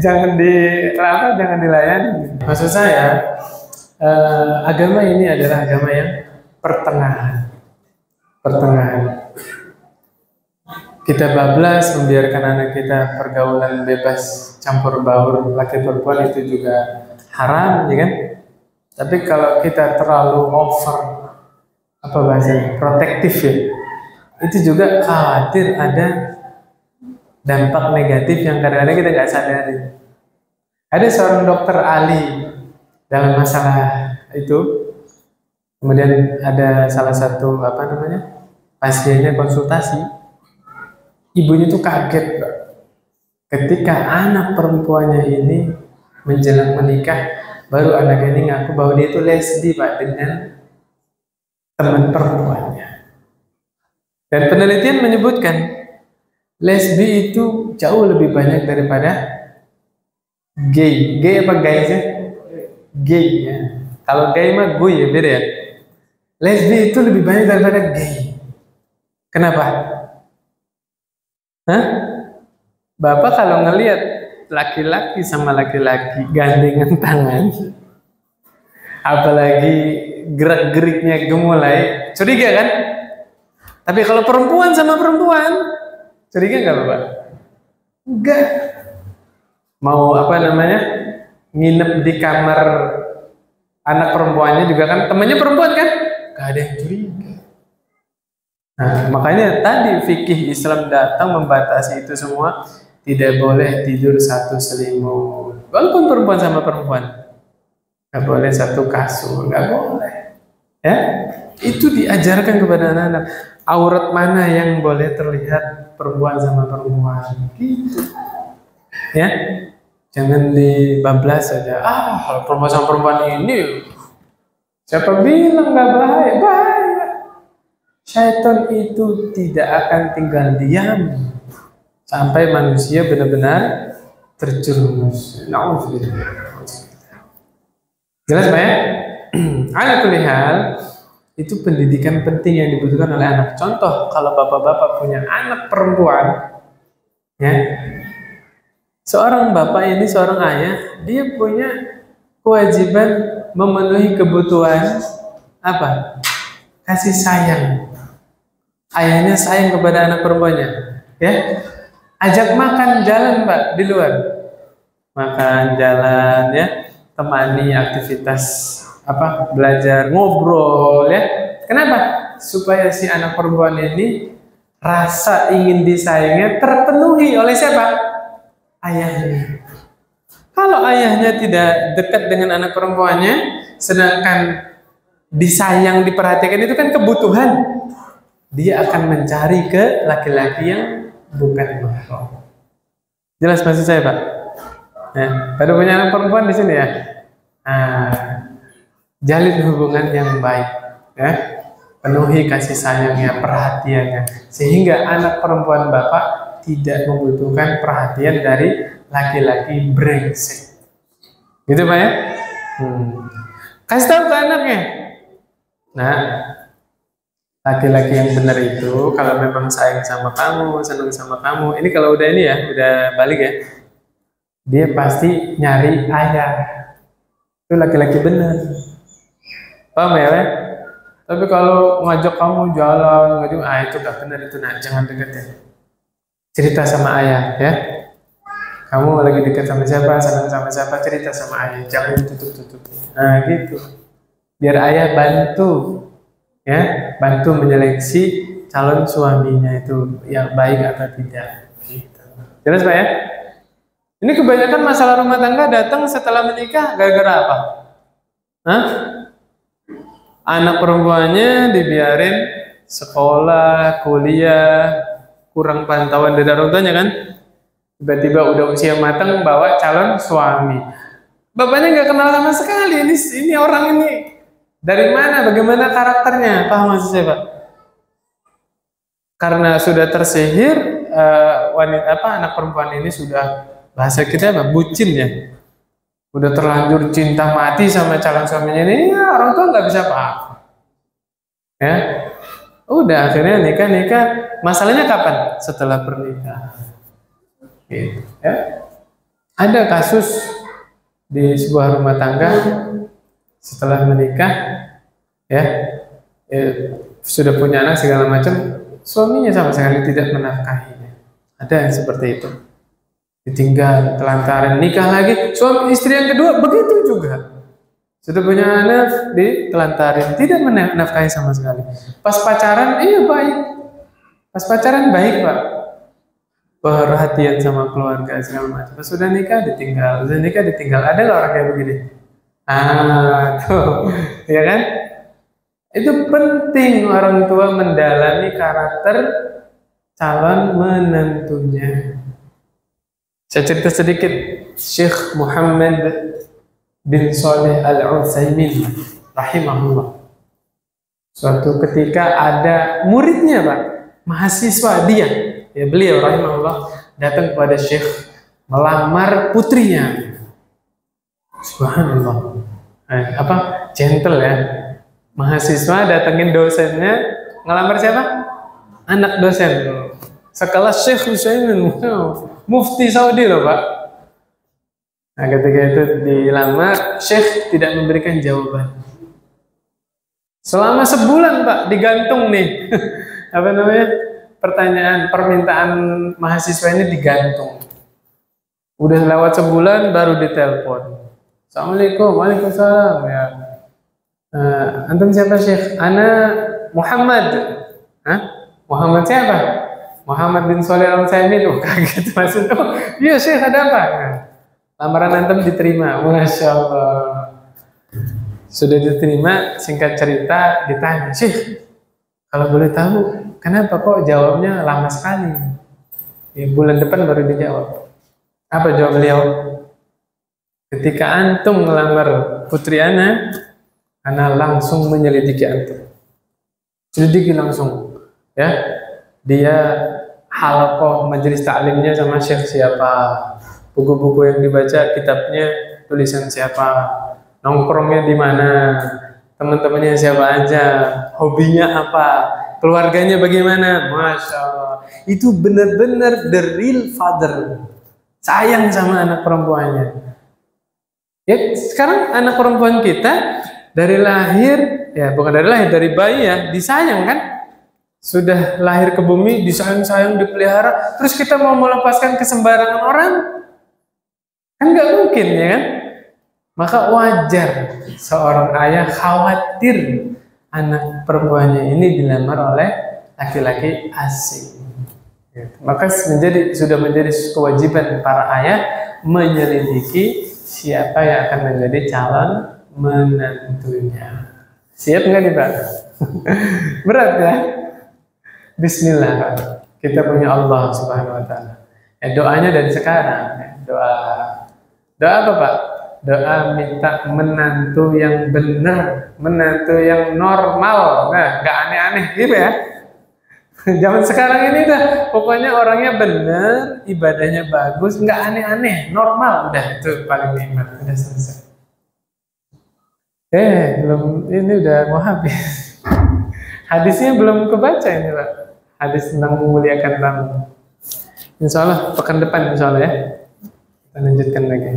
jangan dilayani. Maksud saya, agama ini adalah agama yang pertengahan. kita bablas membiarkan anak kita pergaulan bebas campur baur laki perempuan itu juga haram, ya kan? Tapi kalau kita terlalu over, apa bahasanya, protektif ya, itu juga khawatir ada dampak negatif yang kadang-kadang kita nggak sadari. Ada seorang dokter ahli dalam masalah itu, kemudian ada salah satu pasiennya konsultasi, ibunya tuh kaget Pak, ketika anak perempuannya ini menjelang menikah, baru anaknya ini ngaku bahwa dia itu lesbi Pak dengan teman perempuannya. Dan penelitian menyebutkan lesbi itu jauh lebih banyak daripada gay. Gay apa gay sih? Gay ya. Kalau gay mah gue ya, beda ya. Lesbi itu lebih banyak daripada gay. Kenapa? Hah? Bapak kalau ngelihat laki-laki sama laki-laki gandengan tangan, apalagi gerak-geriknya gemulai, curiga kan? Tapi kalau perempuan sama perempuan, curiga nggak Bapak? Enggak. Mau nginep di kamar anak perempuannya juga kan, temannya perempuan kan? Gak ada yang curiga. Nah, makanya tadi fikih Islam datang membatasi itu semua. Tidak boleh tidur satu selimut, walaupun perempuan sama perempuan. Gak boleh satu kasur, gak boleh. Ya, itu diajarkan kepada anak-anak. Aurat mana yang boleh terlihat perempuan sama perempuan, gitu. Ya, jangan dibablas saja. Kalau perempuan sama perempuan ini, siapa bilang gak bahaya? Bahaya. Syaitan itu tidak akan tinggal diam sampai manusia benar-benar terjerumus. Jelas Pak ya? Ala kulli hal, itu pendidikan penting yang dibutuhkan oleh anak. Contoh, kalau bapak-bapak punya anak perempuan, ya, seorang bapak ini, seorang ayah, dia punya kewajiban memenuhi kebutuhan apa? Kasih sayang. Ayahnya sayang kepada anak perempuannya, ya. Ajak makan, jalan Pak di luar, makan, jalan, ya, temani aktivitas belajar, ngobrol, ya. Kenapa? Supaya si anak perempuan ini rasa ingin disayangnya terpenuhi oleh siapa? Ayahnya. Kalau ayahnya tidak dekat dengan anak perempuannya, sedangkan disayang, diperhatikan itu kan kebutuhan, dia akan mencari ke laki-laki yang bukan mahram. Jelas maksud saya Pak? Ya, pada punya anak perempuan di sini ya. Jalin hubungan yang baik, ya. Penuhi kasih sayangnya, perhatiannya, sehingga anak perempuan Bapak tidak membutuhkan perhatian dari laki-laki brengsek. Gitu Pak ya? Kasih tahu ke anaknya. Nah, laki-laki yang benar itu kalau memang sayang sama kamu, senang sama kamu, ini kalau udah ini ya, udah balik ya, dia pasti nyari ayah. Itu laki-laki benar. Paham ya? Tapi kalau ngajak kamu jalan, itu gak benar itu, nah jangan deketin. Cerita sama ayah ya. Kamu lagi dekat sama siapa, senang sama siapa, cerita sama ayah, jangan tutup-tutup. Nah gitu. Biar ayah bantu, ya, bantu menyeleksi calon suaminya itu yang baik atau tidak. Gitu. Jelas Pak ya? Ini kebanyakan masalah rumah tangga datang setelah menikah gara-gara apa? Anak perempuannya dibiarin sekolah, kuliah, kurang pantauan dari orang tuanya kan? Tiba-tiba udah usia matang bawa calon suami. Bapaknya nggak kenal sama sekali. Ini orang ini dari mana, bagaimana karakternya? Paham maksud saya Pak? Karena sudah tersihir, anak perempuan ini sudah, bahasa kita bucin ya. Udah terlanjur cinta mati sama calon suaminya ini, ya, orang tua nggak bisa paham. Ya, udah akhirnya nikah. Masalahnya kapan? Setelah pernikahan. Gitu, ya. Ada kasus di sebuah rumah tangga setelah menikah, ya, sudah punya anak segala macam, suaminya sama sekali tidak menafkahinya. Ada yang seperti itu. Ditinggal, telantaran, nikah lagi, suami istri yang kedua begitu juga. Sudah punya anak, ditelantarin, tidak menafkahi sama sekali. Pas pacaran, iya baik. Pas pacaran baik pak, perhatian sama keluarga segala macam. Pas sudah nikah ditinggal, Ada nggak orang kayak begini? Tuh, ya kan? Itu penting orang tua mendalami karakter calon menantunya. Saya cerita sedikit, Syekh Muhammad bin Shalih Al-Utsaimin rahimahullah. Suatu ketika ada muridnya pak, mahasiswa dia, ya beliau rahimahullah datang kepada Syekh melamar putrinya. Subhanallah, gentle ya. Mahasiswa datengin dosennya, ngelamar siapa? Anak dosen. Sekelas Syekh Utsaimin, mufti Saudi loh pak. Nah ketika itu dilamar, Syekh tidak memberikan jawaban. Selama sebulan pak, digantung nih. Permintaan mahasiswa ini digantung. Udah lewat sebulan baru ditelepon. Assalamualaikum, waalaikumsalam ya. Antum siapa Syekh? Ana Muhammad. Muhammad siapa? Muhammad bin Shalih Al-Utsaimin. Kaget maksudnya. Iya Syekh, ada apa? Lamaran antum diterima. Masya Allah. Sudah diterima, singkat cerita ditanya, Syekh, kalau boleh tahu, kenapa kok jawabnya lama sekali? Ya, bulan depan baru dijawab. Apa jawab beliau? Ketika antum ngelamar putri ana langsung menyelidiki antum. Selidiki langsung. Ya, dia halaqah majelis ta'limnya sama syekh siapa, buku-buku yang dibaca, kitabnya tulisan siapa, nongkrongnya di mana, teman-temannya siapa aja, hobinya apa, keluarganya bagaimana. Masya Allah, itu benar-benar the real father, sayang sama anak perempuannya. Ya sekarang anak perempuan kita dari lahir, ya bukan dari lahir, dari bayi ya, disayang kan. Sudah lahir ke bumi, disayang-sayang, dipelihara, terus kita mau melepaskan ke sembarangan orang? Kan nggak mungkin ya kan? Maka wajar seorang ayah khawatir anak perempuannya ini dilamar oleh laki-laki asing. Maka sudah menjadi kewajiban para ayah menyelidiki siapa yang akan menjadi calon menantunya. Siap nggak nih Pak? Berat ya? Bismillah Pak. Kita punya Allah Subhanahu Wa Taala. Doanya dari sekarang. Doa apa Pak? Doa minta menantu yang benar, menantu yang normal, nggak aneh-aneh gitu ya. Zaman sekarang ini dah, pokoknya orangnya benar, ibadahnya bagus, nggak aneh-aneh, normal, udah itu paling nikmat, udah selesai. Belum, ini udah mau habis. Hadisnya belum kebaca ini Pak. Hadis tentang memuliakan tamu. Insya Allah pekan depan insya Allah ya. Kita lanjutkan lagi.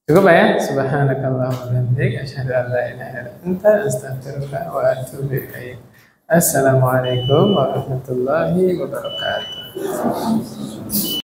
Cukup Pak ya. Subhanakallahumma wa bihamdika asyhadu an la ilaha illa anta astaghfiruka wa atubu ilaik. Assalamualaikum warahmatullahi wabarakatuh.